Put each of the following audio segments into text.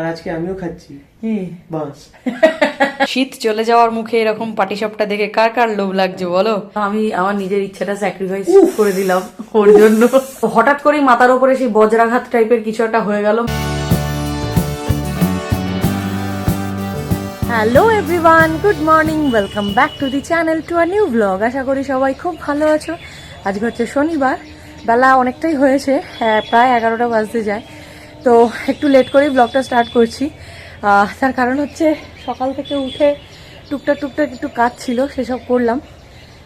আজকে আমিও খাচ্ছি বাস। শীত চলে যাওয়ার মুখে এরকম পাটিসাপটা দেখে কার কার লোভ লাগছে বলো। আমি আমার নিজের ইচ্ছাটা স্যাক্রিফাইস করে দিলাম ওর জন্য। হঠাৎ করেই মাথার উপরে সেই বজ্রাঘাত টাইপের কিছু একটা হয়ে গেল। Hello everyone, good morning, welcome back to the channel, to a new blog. আশা করি সবাই খুব ভালো আছো। আজকে হচ্ছে শনিবার, বেলা অনেকটাই হয়েছে, প্রায় 11টা বাজতে যায়। তো একটু লেট করেই ব্লগটা স্টার্ট করছি। তার কারণ হচ্ছে সকাল থেকে উঠে টুকটাক একটু কাজ ছিল, সেসব করলাম।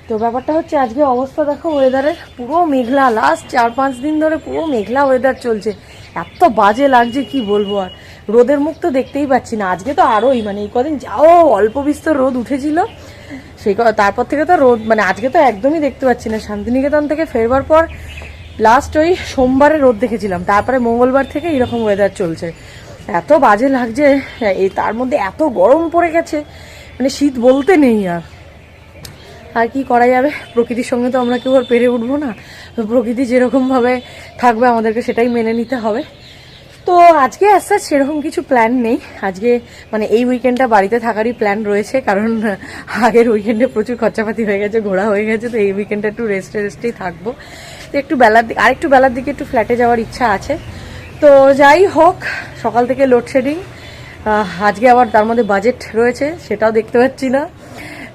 তো ব্যাপারটা হচ্ছে আজকে অবস্থা দেখো ওয়েদারের, পুরো মেঘলা। লাস্ট 4-5 দিন ধরে পুরো মেঘলা ওয়েদার চলছে। এত বাজে লাগছে কি বলবো। আর রোদের মুখ তো দেখতেই পাচ্ছি না। আজকে তো আরোই, মানে এই কদিন যাও অল্প বিস্তর রোদ উঠেছিল, সেই তারপর থেকে তো রোদ, মানে আজকে তো একদমই দেখতে পাচ্ছি না। শান্তিনিকেতন থেকে ফেরবার পর লাস্ট ওই সোমবারে রোদ দেখেছিলাম, তারপরে মঙ্গলবার থেকে এরকম ওয়েদার চলছে। এত বাজে লাগছে, এই তার মধ্যে এত গরম পড়ে গেছে, মানে শীত বলতে নেই। আর কি করা যাবে, প্রকৃতির সঙ্গে তো আমরা কেউ আর পেরে উঠবো না। প্রকৃতি যেরকমভাবে থাকবে আমাদেরকে সেটাই মেনে নিতে হবে। তো আজকে আসতে সেরকম কিছু প্ল্যান নেই। আজকে মানে এই উইকেন্ডটা বাড়িতে থাকারই প্ল্যান রয়েছে, কারণ আগের উইকেন্ডে প্রচুর খরচাপাতি হয়ে গেছে, ঘোরা হয়ে গেছে। তো এই উইকেন্ডটা একটু রেস্টেই থাকবো। তো একটু বেলার দিকে, আরেকটু বেলার দিকে একটু ফ্ল্যাটে যাওয়ার ইচ্ছা আছে। তো যাই হোক, সকাল থেকে লোডশেডিং, আজকে আবার তার মধ্যে বাজেট রয়েছে, সেটাও দেখতে পাচ্ছি না।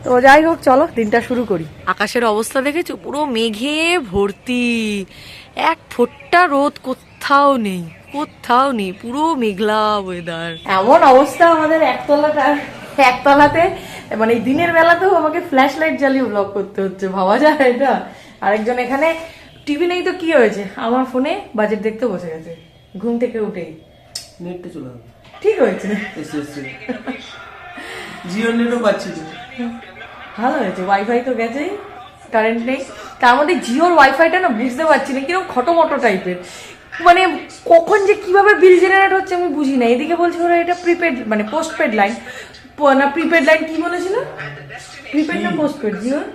তো যাই হোক, চলো দিনটা শুরু করি। আকাশের অবস্থা দেখেছো, পুরো মেঘে ভর্তি, এক ফোঁটা রোদ কোথাও নেই, পুরো মেঘলা ওয়েদার। এমন অবস্থা আমাদের একতলাতে, মানে দিনের বেলাতেও আমাকে ফ্ল্যাশ লাইট জ্বালিয়ে ব্লগ করতে হচ্ছে, ভাবা যায় এটা। আরেকজন এখানে টিভি নেই তো কি হয়েছে, আমার ফোনে বাজেট দেখতে বসে গেছে ঘুম থেকে উঠেই। নেটটা চলে যাবে, ঠিক হয়েছে, জিও নেটও পাচ্ছি তো, ভালো হয়েছে। ওয়াইফাই তো গেছেই, কারেন্ট নেই। তার মধ্যে জিওর ওয়াইফাইটা না বুঝতে পারছি না, কিরকম খটোমটো টাইপের, মানে কখন যে কিভাবে বিল জেনারেট হচ্ছে আমি বুঝি না। এদিকে বলছে ওরা এটা প্রিপেড, মানে পোস্টপেড লাইন না, প্রিপেড লাইন কি বলেছিল, প্রিপেড না পোস্টপেড? জিওর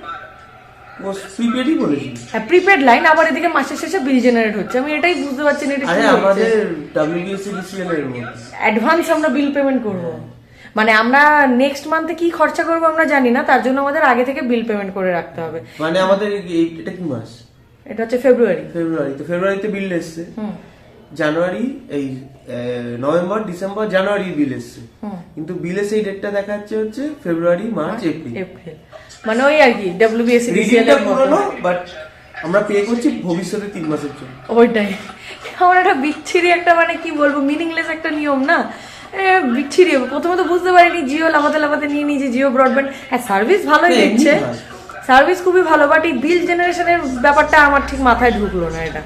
প্রিপেডই বলেছি। হ্যাঁ, প্রিপেড লাইন। আবার এদিকে মাসের শেষে বিল জেনারেট হচ্ছে, আমি এটাই বুঝতে পারছি না। এটা আমাদের WBSCDCL এর মধ্যে অ্যাডভান্স আমরা বিল পেমেন্ট করবো, মানে আমরা নেক্সট মান্থে কি খরচা করবো আমরা জানি না, তার জন্য আমাদের আগে থেকে বিল পেমেন্ট করে রাখতে হবে। মানে আমাদের এটা কি মাস? এটা হচ্ছে ফেব্রুয়ারি। তো ফেব্রুয়ারিতে বিল এসছে, জানুয়ারি, এই নভেম্বর, ডিসেম্বর, জানুয়ারি বিল এসছে, কিন্তু বিলে সেই ডেটটা দেখাচ্ছে হচ্ছে ফেব্রুয়ারি, মার্চ, এপ্রিল। মানে ওই আর কি WBSCDCL এর মতো, বাট আমরা পে করছি ভবিষ্যতে 3 মাসের জন্য। ওইটাই আমার একটা বিচ্ছিরি একটা, মানে কি বলবো, মিনিংলেস একটা নিয়ম না, বিচ্ছিরি। প্রথমে তো বুঝতে পারিনি, জিও লাভাতে নিয়ে নিয়েছি, জিও ব্রডব্যান্ড। হ্যাঁ, সার্ভিস ভালোই দিচ্ছে, সার্ভিস খুবই ভালো, বাট এই বিল জেনারেশনের ব্যাপারটা আমার ঠিক মাথায় ঢুকলো না এটা।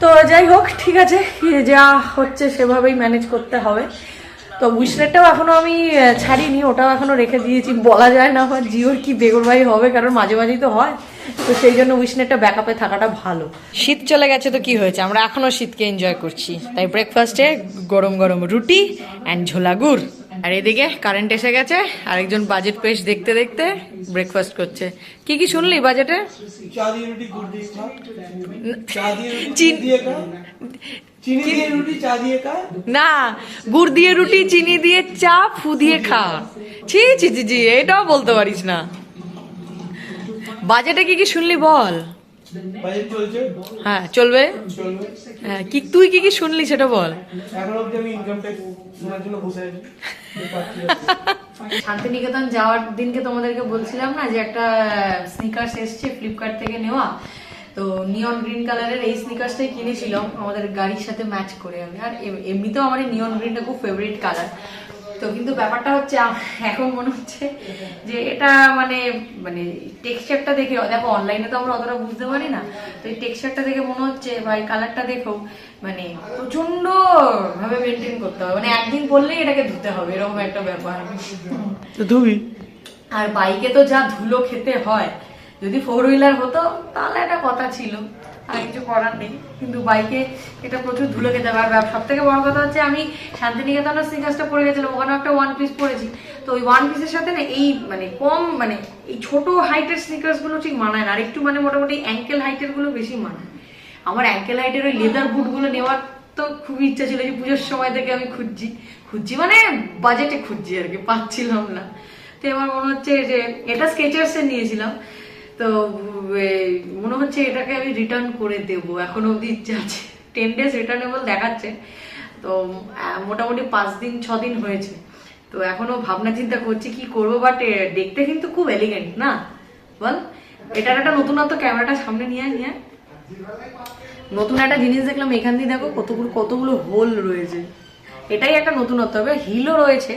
তো যাই হোক, ঠিক আছে, যা হচ্ছে সেভাবেই ম্যানেজ করতে হবে। তো উইশনেটটাও এখনো আমি ছাড়িনি, ওটাও এখনো রেখে দিয়েছি। বলা যায় না আমার জিওর কি বেগরবাই হবে, কারণ মাঝে মাঝেই তো হয়। তো সেই জন্য উইশনেটটা ব্যাকআপে থাকাটা ভালো। শীত চলে গেছে তো কি হয়েছে, আমরা এখনো শীতকে এনজয় করছি। তাই ব্রেকফাস্টে গরম গরম রুটি অ্যান্ড ঝোলা গুড়। আর এদিকে কারেন্ট এসে গেছে, আরেকজন বাজেট পেশ দেখতে দেখতে ব্রেকফাস্ট করছে। কি কি শুনলি বাজেটে? না, গুড় দিয়ে রুটি, চিনি দিয়ে চা, ফু দিয়ে খা। ছি ছি ছি জি, এটাও বলতে পারিস না। বাজেটে কি কি শুনলি বল? হ্যাঁ চলবে, হ্যাঁ কি তুই কি কি শুনলি সেটা বল। শান্তিনিকেতন যাওয়ার দিনকে তোমাদেরকে বলছিলাম না যে একটা স্নিকার্স এসছে ফ্লিপকার্ট থেকে নেওয়া, তো নিয়ন গ্রিন কালারের এই স্নিকার্সটাই কিনেছিলাম আমাদের গাড়ির সাথে ম্যাচ করে আমি। আর এমনিতেও আমার এই নিয়ন গ্রিনটা খুব ফেভারিট কালার। তো কিন্তু ব্যাপারটা হচ্ছে এখন মনে হচ্ছে যে এটা মানে মানে টেক্সচারটা দেখে, দেখো অনলাইনে তো আমরা অতটা বুঝতে পারি না, তো এই টেক্সচারটা দেখে মনে হচ্ছে বা এই কালারটা দেখো মানে প্রচন্ড ভাবে মেনটেন করতে হবে, মানে একদিন পরলেই এটাকে ধুতে হবে, এরকম একটা ব্যাপার। আর বাইকে তো যা ধুলো খেতে হয়, যদি 4 হুইলার হতো তাহলে একটা কথা ছিল, আর কিছু করার নেই, কিন্তু বাইকে এটা প্রচুর ধুলো খেতে হবে। আর সব থেকে বড় কথা হচ্ছে আমি শান্তিনিকেতনের স্নিকার্সটা পরে গেছিলাম, ওখানে একটা 1 পিস পরেছি, তো ওই 1 পিসের সাথে না এই মানে কম, মানে এই ছোট হাইটের স্নিকার্স গুলো ঠিক মানায় না, আর একটু মানে মোটামুটি অ্যাঙ্কেল হাইটের গুলো বেশি মানায়। আমার অ্যাঙ্কেল হাইটের ওই লেদার বুট গুলো নেওয়ার তো খুবই ইচ্ছা ছিল, যে পুজোর সময় থেকে আমি খুঁজছি, খুঁজছি মানে বাজেটে খুঁজছি আর কি, পাচ্ছিলাম না। তো এবার মনে হচ্ছে যে এটা স্কেচার্সে নিয়েছিলাম, তো মনে হচ্ছে এটাকে আমি রিটার্ন করে দেবো। এখন অবধি ইচ্ছা আছে, 10 days রিটার্নেবল দেখাচ্ছে, তো মোটামুটি 5-6 দিন হয়েছে। তো এখনো ভাবনা চিন্তা করছি কি করবো, বাট দেখতে কিন্তু খুব এলিগেন্ট না বল? এটার একটা নতুনত্ব, ক্যামেরাটা সামনে নিয়ে নতুন একটা জিনিস দেখলাম এখান দিয়ে, দেখো কতগুলো হোল রয়েছে, এটাই একটা নতুনত্ব। হবে হিলও রয়েছে,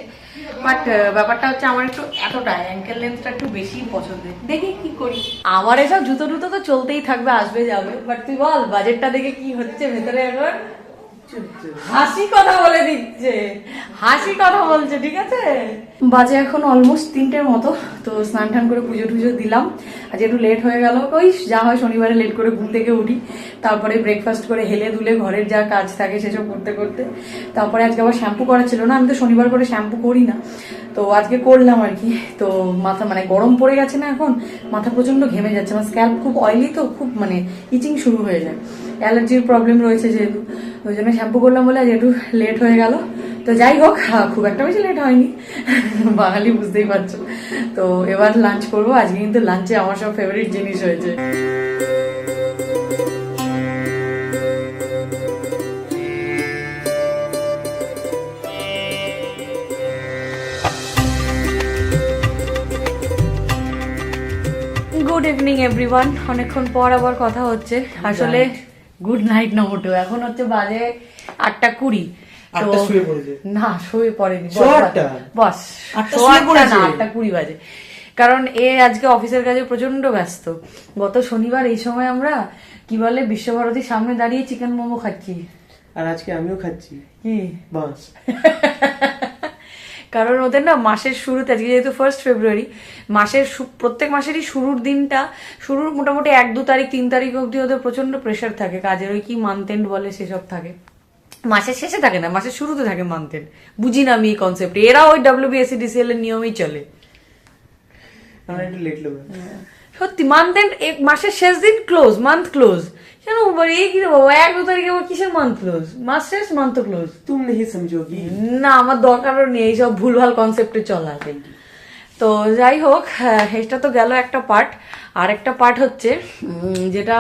বাট ব্যাপারটা হচ্ছে আমার একটু এতটা অ্যাঙ্কেল লেন্থটা একটু বেশি পছন্দের। দেখি কি করি। আমার এসব জুতো টুতো তো চলতেই থাকবে, আসবে যাবে, বাট তুই বল বাজেটটা দেখে কি হচ্ছে ভেতরে। এখন হাসি কথা বলে দিচ্ছে, হাসি কথা বলছে, ঠিক আছে। বাজে এখন অলমোস্ট 3টের মতো, তো স্নান টান করে পুজো টুজো দিলাম। আজ একটু লেট হয়ে গেল, ওই যা হয় শনিবারে লেট করে ঘুম থেকে উঠি, তারপরে ব্রেকফাস্ট করে হেলে দুলে ঘরের যা কাজ থাকে সেসব করতে করতে, তারপরে আজকে আবার শ্যাম্পু করা ছিল না, আমি তো শনিবার করে শ্যাম্পু করি না, তো আজকে করলাম আর কি। তো মাথা মানে গরম পড়ে গেছে না এখন, মাথা প্রচন্ড ঘেমে যাচ্ছে, আমার স্ক্যাল্প খুব অয়েলি, তো খুব মানে ইচিং শুরু হয়ে যায়, অ্যালার্জির প্রবলেম রয়েছে যেহেতু, ওই জন্য শ্যাম্পু করলাম বলে আজ একটু লেট হয়ে গেল। তো যাই হোক, খুব একটা বেশি লেট হয়নি, বাঙালি বুঝতেই পারছো। তো এবার লাঞ্চ করবো, আজকে কিন্তু লাঞ্চে আমার সব ফেভারিট জিনিস হয়েছে। গুড ইভিনিং এভরিওয়ান, অনেকক্ষণ পর আবার কথা হচ্ছে। আসলে গুড নাইট না মোটেও, এখন হচ্ছে বাজে 8:20। না শুয়ে পড়েনি বস, 8:20 বাজে, কারণ এ আজকে অফিসের কাজে প্রচন্ড ব্যস্ত। গত শনিবার এই সময় আমরা কি বলে বিশ্বভারতীর সামনে দাঁড়িয়ে চিকেন মোমো খাচ্ছি, আর আজকে আমিও খাচ্ছি কি বাস। কারণ ওদের না মাসের শুরুতে, আজকে যেহেতু 1 ফেব্রুয়ারি, মাসের প্রত্যেক মাসেরই শুরুর দিনটা, শুরুর মোটামুটি 1-2 তারিখ 3 তারিখ অব্দি ওদের প্রচন্ড প্রেশার থাকে কাজের, ওই কি মান্থ এন্ড বলে সেসব থাকে। মাসের শেষে থাকে না, মাসের শুরুতে থাকে মান্থ এন্ড। বুঝি না আমি এই কনসেপ্ট, এরা ওই WBSCDCL এর নিয়মেই চলে। আমরা একটু লেট লোক সত্যি, মান্থ এন্ড মাসের শেষ দিন ক্লোজ, মান্থ ক্লোজ। কেন এই কি রে বাবা, 1-2 তারিখে কিসের মান্থ ক্লোজ? মাস শেষ মান্থ ক্লোজ, তুমি নেই সমঝোগি না, আমার দরকারও নেই এইসব ভুলভাল কনসেপ্টে চলা। তো যাই হোক, এটা তো গেল একটা পার্ট। আর একটা পার্ট হচ্ছে যেটা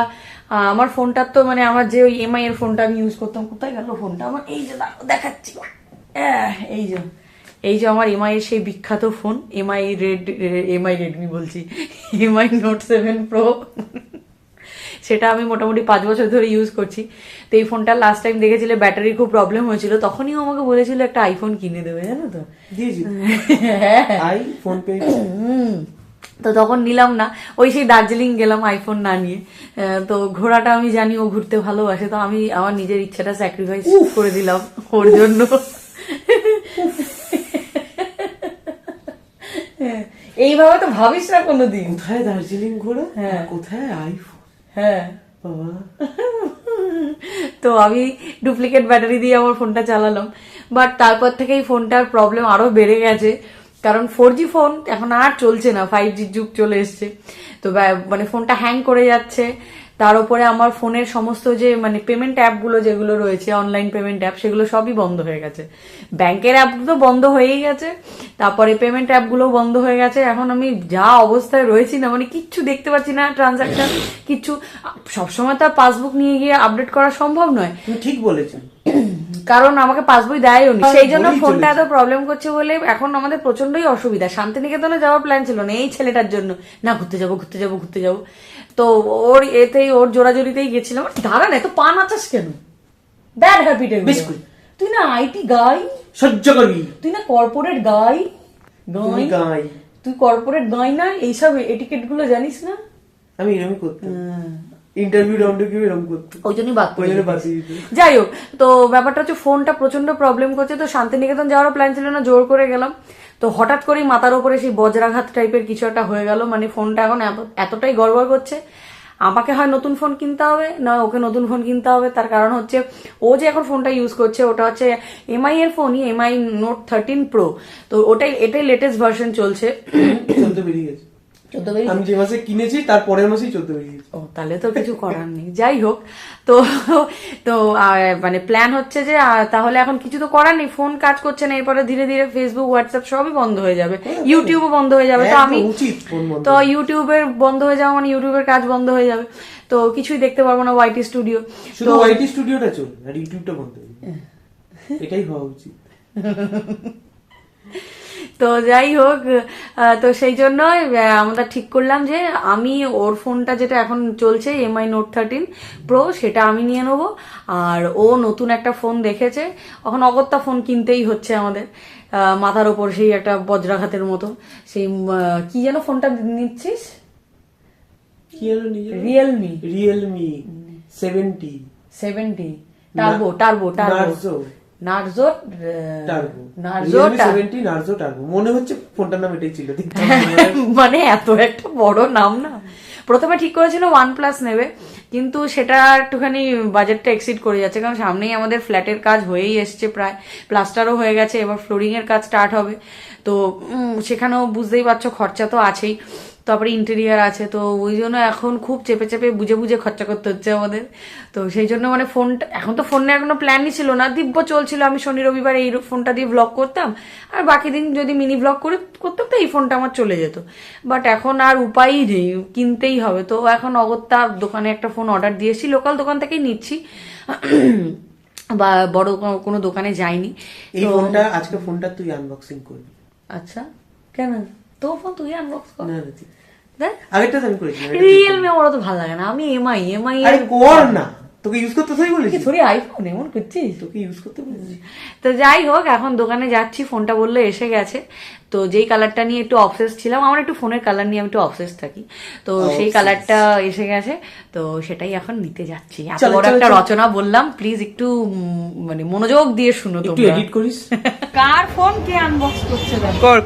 আমার ফোনটার, তো মানে আমার যে ওই MI এর ফোনটা আমি ইউজ করতাম, কোথায় গেল ফোনটা আমার? এই যে দেখাচ্ছি, এই যে আমার MI এর সেই বিখ্যাত ফোন, MI রেডমি বলছি, MI Note 7 Pro। সেটা আমি মোটামুটি 5 বছর ধরে ইউজ করছি। তো এই ফোনটা লাস্ট টাইম দেখেছিলে ব্যাটারির খুব প্রবলেম হয়েছিল, তখনই আমাকে বলেছিল একটা আইফোন কিনে দেবে, জানো তো? তো তখন নিলাম না, ওই সেই দার্জিলিং গেলাম আইফোন না নিয়ে। তো ঘোরাটা আমি জানি ও ঘুরতে ভালোবাসে, তো আমি আমার নিজের ইচ্ছাটা স্যাক্রিফাইস করে দিলাম ওর জন্য। এইভাবে তো ভাবিস না কোনোদিন। কোথায় দার্জিলিং ঘোরা, হ্যাঁ কোথায় আইফোন, হ্যাঁ বাবা। তো আমি ডুপ্লিকেট ব্যাটারি দিয়ে আমার ফোনটা চালালাম, বাট তারপর থেকে এই ফোনটার প্রবলেম আরো বেড়ে গেছে, কারণ 4G ফোন এখন আর চলছে না, 5G যুগ চলে এসছে। তো মানে ফোনটা হ্যাং করে যাচ্ছে, তার উপরে আমার ফোনের সমস্ত যে মানে পেমেন্ট অ্যাপগুলো যেগুলো রয়েছে, অনলাইন পেমেন্ট অ্যাপ, সেগুলো সবই বন্ধ হয়ে গেছে। ব্যাংকের অ্যাপগুলো বন্ধ হয়েই গেছে, তারপরে পেমেন্ট অ্যাপগুলো বন্ধ হয়ে গেছে। এখন আমি যা অবস্থায় রয়েছি না, মানে কিচ্ছু দেখতে পাচ্ছি না, ট্রানজাকশন কিচ্ছু। সবসময় তো পাসবুক নিয়ে গিয়ে আপডেট করা সম্ভব নয়। তুমি ঠিক বলেছো, কারণ আমাকে পাসবই দেয়ও নি, সেই জন্য ফোনটা এত প্রবলেম করছে বলে এখন আমাদের প্রচন্ডই অসুবিধা। শান্তিনিকেতনে যাওয়ার প্ল্যান ছিল না এই ছেলেটার জন্য, না ঘুরতে যাবো, তো ওর ওর জোরাজোরিতেই গেছিলাম। দাঁড়া না, তো পান আচাস কেন? Bad habit biscuit. তুই না আইটি গাই, সহ্য করবি। তুই না কর্পোরেট গাই, গাই তুই কর্পোরেট গাই না, এইসব এটিকেট গুলো জানিস না। আমি এরকমই করতাম, ইন্টারভিউ রাউন্ডে গিয়ে এরকম করতাম, ওই জন্যই বাদ করে। যাই হোক, তো ব্যাপারটা হচ্ছে ফোনটা প্রচন্ড প্রবলেম করছে। তো শান্তিনিকেতন যাওয়ার প্ল্যান ছিল না, জোর করে গেলাম। তো হঠাৎ করেই মাথার উপরে সেই বজ্রাঘাত টাইপের কিছু একটা হয়ে গেল, মানে ফোনটা এখন এতটাই গড়বড় করছে, আমাকে হয় নতুন ফোন কিনতে হবে, না ওকে নতুন ফোন কিনতে হবে। তার কারণ হচ্ছে ও যে এখন ফোনটা ইউজ করছে ওটা হচ্ছে MI এর ফোনই, MI Note 13 Pro। তো এটাই লেটেস্ট ভার্সন চলছে, 14 বেরিয়েছে? আমি যে মাসে কিনেছি তার পরের মাসেই 14 বেরিয়েছে। ও তাহলে তো কিছু করার নেই। যাই হোক, তো তো মানে প্ল্যান হচ্ছে যে তাহলে এখন কিছু তো করার নেই, ফোন কাজ করছে না, এরপরে ধীরে ধীরে ফেসবুক হোয়াটসঅ্যাপ সবই বন্ধ হয়ে যাবে, ইউটিউবও বন্ধ হয়ে যাবে। তো আমি উচিত ফোন বন্ধ। তো ইউটিউবের বন্ধ হয়ে যাওয়া মানে ইউটিউবের কাজ বন্ধ হয়ে যাবে, তো কিছুই দেখতে পারবো না ওয়াইটি স্টুডিও। শুধু ওয়াইটি স্টুডিওটা চলবে আর ইউটিউবটা বন্ধ হয়ে যাবে, এটাই হওয়া উচিত। তো যাই হোক, তো সেই জন্য আমরা ঠিক করলাম যে আমি ওর ফোনটা যেটা এখন চলছে MI Note 13 Pro সেটা আমি নিয়ে নেবো, আর ও নতুন একটা ফোন দেখেছে, এখন অগত্যা ফোন কিনতেই হচ্ছে আমাদের, মাথার ওপর সেই একটা বজ্রাঘাতের মতো। সেই কি যেন ফোনটা নিচ্ছিস? কি হলো নিজে? রিয়েলমি 70 টার্বো নার্জো টার্বো মনে হচ্ছে ফোনটার নাম এটাই ছিল। মানে এত একটা বড় নাম না। প্রথমে ঠিক করেছিল OnePlus নেবে, কিন্তু সেটা একটুখানি বাজেটটা এক্সিড করে যাচ্ছে, কারণ সামনেই আমাদের ফ্ল্যাটের কাজ হয়েই এসছে, প্রায় প্লাস্টারও হয়ে গেছে, এবার ফ্লোরিং এর কাজ স্টার্ট হবে, তো সেখানেও বুঝতেই পারছো খরচা তো আছেই, তারপরে ইন্টেরিয়ার আছে, তো ওই জন্য এখন খুব চেপে চেপে বুঝে বুঝে খরচা করতে হচ্ছে আমাদের। তো সেই জন্য মানে ফোনটা এখন তো ফোনে এখনো প্ল্যানই ছিল না, দিব্য চলছিল, আমি শনি রবিবার এই ফোনটা দিয়ে ব্লগ করতাম, আর বাকি দিন যদি মিনি ব্লগ করতাম তো এই ফোনটা আমার চলে যেত। বাট এখন আর উপায়ই নেই, কিনতেই হবে। তো এখন অগত্যা দোকানে একটা ফোন অর্ডার দিয়েছি, লোকাল দোকান থেকেই নিচ্ছি, বা বড় কোনো দোকানে যাইনি। এই ফোনটা আজকে ফোনটা তুই আনবক্সিং করবি। আচ্ছা, কেন? তো ফোন তুই আনবক্স কর। আগেরটা আমি করেছিলাম। রিয়েলমি আমার তো ভালো লাগে না, আমি এমআই আরে কর না, তোকে ইউজ করতে তুই বলেছিস। থোড়ি আইফোন এমন করছিস, তোকে ইউজ করতে বলেছিস। তো যাই হোক, এখন দোকানে যাচ্ছি, ফোনটা বললে এসে গেছে। তো যেই কালারটা নিয়ে একটু অবসেস ছিলাম, আমার একটু ফোনের কালার নিয়ে আমি একটু অবসেস থাকি, তো সেই কালারটা এসে গেছে, তো সেটাই এখন নিতে যাচ্ছি। এত বড় একটা রচনা বললাম, প্লিজ একটু মানে মনোযোগ দিয়ে শুনো, একটু এডিট করিস। কার ফোন কে আনবক্স করছে? কর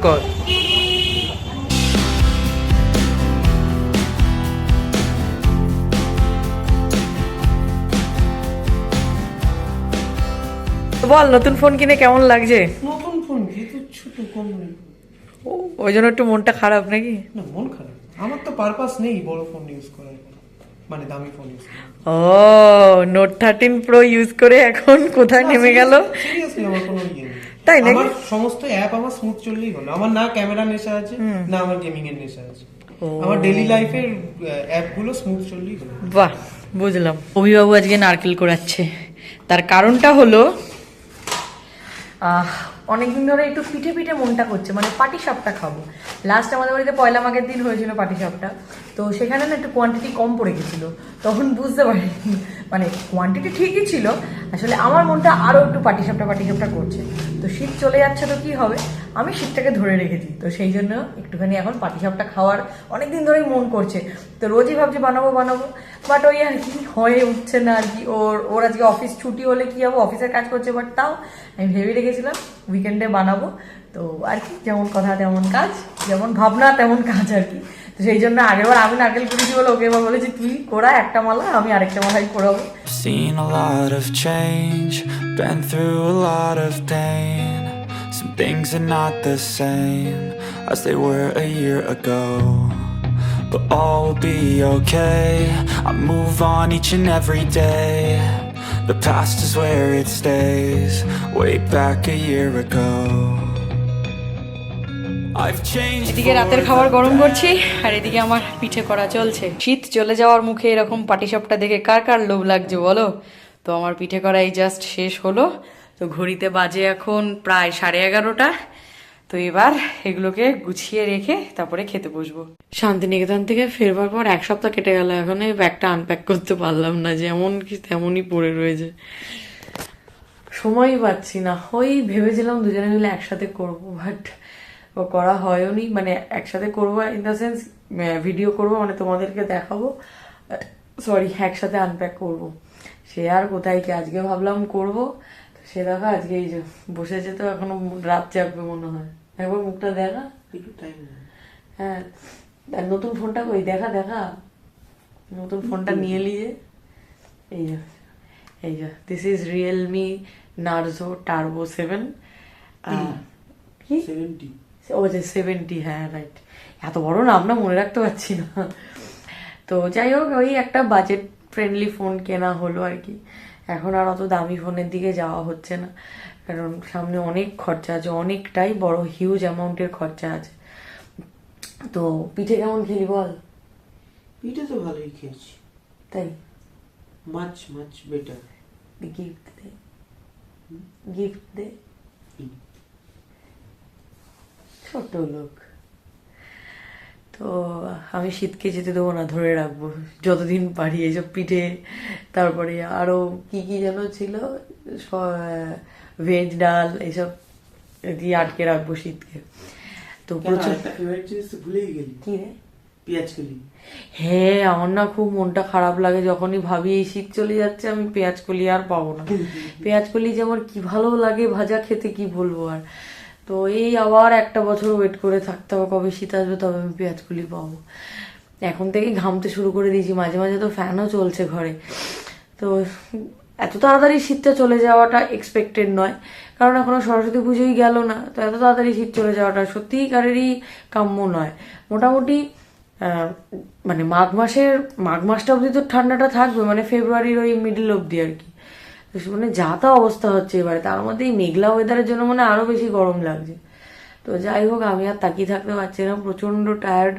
বল, নতুন ফোন কিনে কেমন লাগছে? নতুন ফোন যেহেতু ছোট কম, ওই জন্য একটু মনটা খারাপ নাকি? না মন খারাপ, আমার তো পারপাস নেই বড় ফোন ইউজ করার, মানে দামি ফোন ইউজ করার। ও Note 13 Pro ইউজ করে এখন কোথায় নেমে গেল? সিরিয়াসলি আমার কোনো ইয়ে নেই, তাই নাকি? আমার সমস্ত অ্যাপ আমার স্মুথ চললেই হলো, আমার না ক্যামেরা নেশা আছে না আমার গেমিং এর নেশা আছে, আমার ডেইলি লাইফের অ্যাপগুলো স্মুথ চললেই হলো। বাহ, বুঝলাম। অভিবাবু আজকে নারকেল কোড়াচ্ছে, তার কারণটা হলো অনেকদিন ধরে একটু পিঠে পিঠে মনটা করছে, মানে পাটিসাপটা খাবো। লাস্ট আমাদের বাড়িতে পয়লা মাঘের দিন হয়েছিল পাটিসাপটা, তো সেখানে না একটু কোয়ান্টিটি কম পড়ে গেছিল, তখন বুঝতে পারিনি, মানে কোয়ান্টিটি ঠিকই ছিল, আসলে আমার মনটা আরও একটু পাটিসাপটা করছে। তো শীত চলে যাচ্ছে, তো কি হবে, আমি শীতটাকে ধরে রেখেছি, তো সেই জন্য একটুখানি এখন পাটিসাপটা খাওয়ার অনেকদিন ধরেই মন করছে, তো রোজই ভাবছি বানাবো, বাট ওই আর কি হয়ে উঠছে না আর কি। ওর আজকে অফিস ছুটি হলে কি হবে, অফিসের কাজ করছে, বাট তাও আমি ভেবে রেখেছিলাম উইকেন্ডে বানাবো, তো আর কি যেমন কথা তেমন কাজ, যেমন ভাবনা তেমন কাজ আর কি। তো সেই জন্য আগেরবার আমি নারকেল কুড়িয়েছি বলে ওকে এবার বলেছি তুই কোড়া একটা মালা, আমি আরেকটা মালাই কোড়াবো। Seen a lot of change, been through a lot of pain. Some things are not the same as they were a year ago, but all will be okay. I move on each and every day. The past is where it stays, way back a year ago. I've changed. এদিকে রাতের খাবার গরম করছি, আর এদিকে আমার পিঠে করা চলছে। শীত চলে যাওয়ার মুখে এরকম পাটিসাপটা দেখে কার কার লোভ লাগছে বলো? তো আমার পিঠে করা এই জাস্ট শেষ হলো, তো ঘড়িতে বাজে এখন প্রায় 11:30। তো এবার এগুলোকে গুছিয়ে রেখে তারপরে খেতে বসবো। শান্তিনিকেতন থেকে ফেরবার পর 1 সপ্তাহ কেটে গেল, এখন এই ব্যাগটা আনপ্যাক করতে পারলাম না, যেমন কি তেমনই পড়ে রয়েছে, সময়ই পাচ্ছি না। ওই ভেবেছিলাম দুজনে মিলে একসাথে করবো, বাট ও করা হয়নি, মানে একসাথে করবো ইন দ্য সেন্স ভিডিও করবো, মানে তোমাদেরকে দেখাবো, সরি একসাথে আনপ্যাক করবো, সে আর কোথায় কি। আজকে ভাবলাম করবো, সে দেখা আজকে এই যে বসেছে, তো এখনো রাত জাগবে মনে হয়। একবার মুখটা দেখা, একটু টাইম। হ্যাঁ, নতুন ফোনটা কই দেখা, নতুন ফোনটা নিয়ে নিয়ে এই যে this is Realme Narzo turbo 7। কি ও যে 70, হ্যাঁ রাইট। এত বড় নাম না মনে রাখতে পারছি না। তো যাই হোক, ওই একটা বাজেট ফ্রেন্ডলি ফোন কেনা হলো আর কি। এখন আর অত দামি ফোনের দিকে যাওয়া হচ্ছে না, কারণ সামনে অনেক খরচা আছে, অনেকটাই বড় হিউজ অ্যামাউন্টের খরচা আছে। তো পিঠে কেমন খেলি বল? পিঠে তো ভালোই খেয়েছি, তাই মাছ বেটার। গিফট দে, গিফট দে, ছোট লোক। তো আমি শীতকে যেতে দেবো না, ধরে রাখবো যতদিন পারি এইসব পিঠে, তারপরে আরো কি কি যেন ছিল, ভেজ ডাল, এইসব দিয়ে আটকে রাখবো শীতকে। তো প্রচুর ভুলেই গেলি, কি রে? পেঁয়াজ কলি। হ্যাঁ, আমার না খুব মনটা খারাপ লাগে যখনই ভাবি এই শীত চলে যাচ্ছে, আমি পেঁয়াজ কলি আর পাবো না। পেঁয়াজ কলি যে আমার কি ভালো লাগে ভাজা খেতে, কি বলবো আর। তো এই আবার একটা বছর ওয়েট করে থাকতে হবে, কবে শীত আসবে তবে আমি পেঁয়াজ কলি পাবো। এখন থেকে ঘামতে শুরু করে দিয়েছি, মাঝে মাঝে তো ফ্যানও চলছে ঘরে। তো এত তাড়াতাড়ি শীতটা চলে যাওয়াটা এক্সপেক্টেড নয়, কারণ এখনো সরস্বতী পুজোই গেল না। তো এত তাড়াতাড়ি শীত চলে যাওয়াটা সত্যিকারেরই কাম্য নয়। মোটামুটি মানে মাঘ মাসটা অবধি তো ঠান্ডাটা থাকবে, মানে ফেব্রুয়ারির ওই মিডল অবধি আর কি। তো মানে যা তা অবস্থা হচ্ছে এবারে, তার মধ্যে এই মেঘলা ওয়েদারের জন্য মানে আরো বেশি গরম লাগছে। তো যাই হোক, আমি আর তাকিয়ে থাকতে পারছি না, প্রচন্ড টায়ার্ড।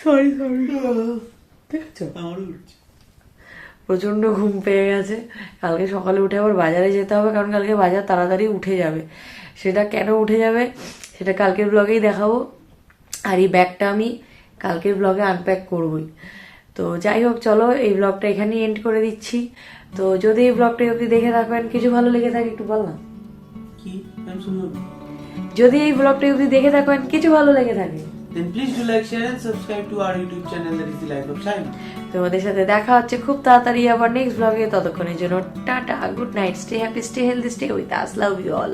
সরি দেখছো, প্রচন্ড ঘুম পেয়ে গেছে। কালকে সকালে উঠে আবার বাজারে যেতে হবে, কারণ কালকে বাজার তাড়াতাড়ি উঠে যাবে। সেটা কেন উঠে যাবে সেটা কালকের ব্লগেই দেখাবো। আর এই ব্যাগটা আমি কালকের ব্লগে আনপ্যাক করবই। তো যাই হোক, চলো এই ব্লগটা এখানেই এন্ড করে দিচ্ছি। তো যদি এই ব্লগটা অবধি দেখে থাকবেন, কিছু ভালো লেগে থাকে একটু বল না। কি আমি শুনলাম? যদি এই ব্লগটা অবধি দেখে থাকবেন, কিছু ভালো লেগে থাকে, then please do like, share and subscribe to our YouTube channel, that is the Life of Shine. তোমাদের সাথে দেখা হচ্ছে খুব তাড়াতাড়ি আবার নেক্সট ব্লগে। ততক্ষণের জন্য tata, good night, stay happy, stay healthy, stay with us, love you all.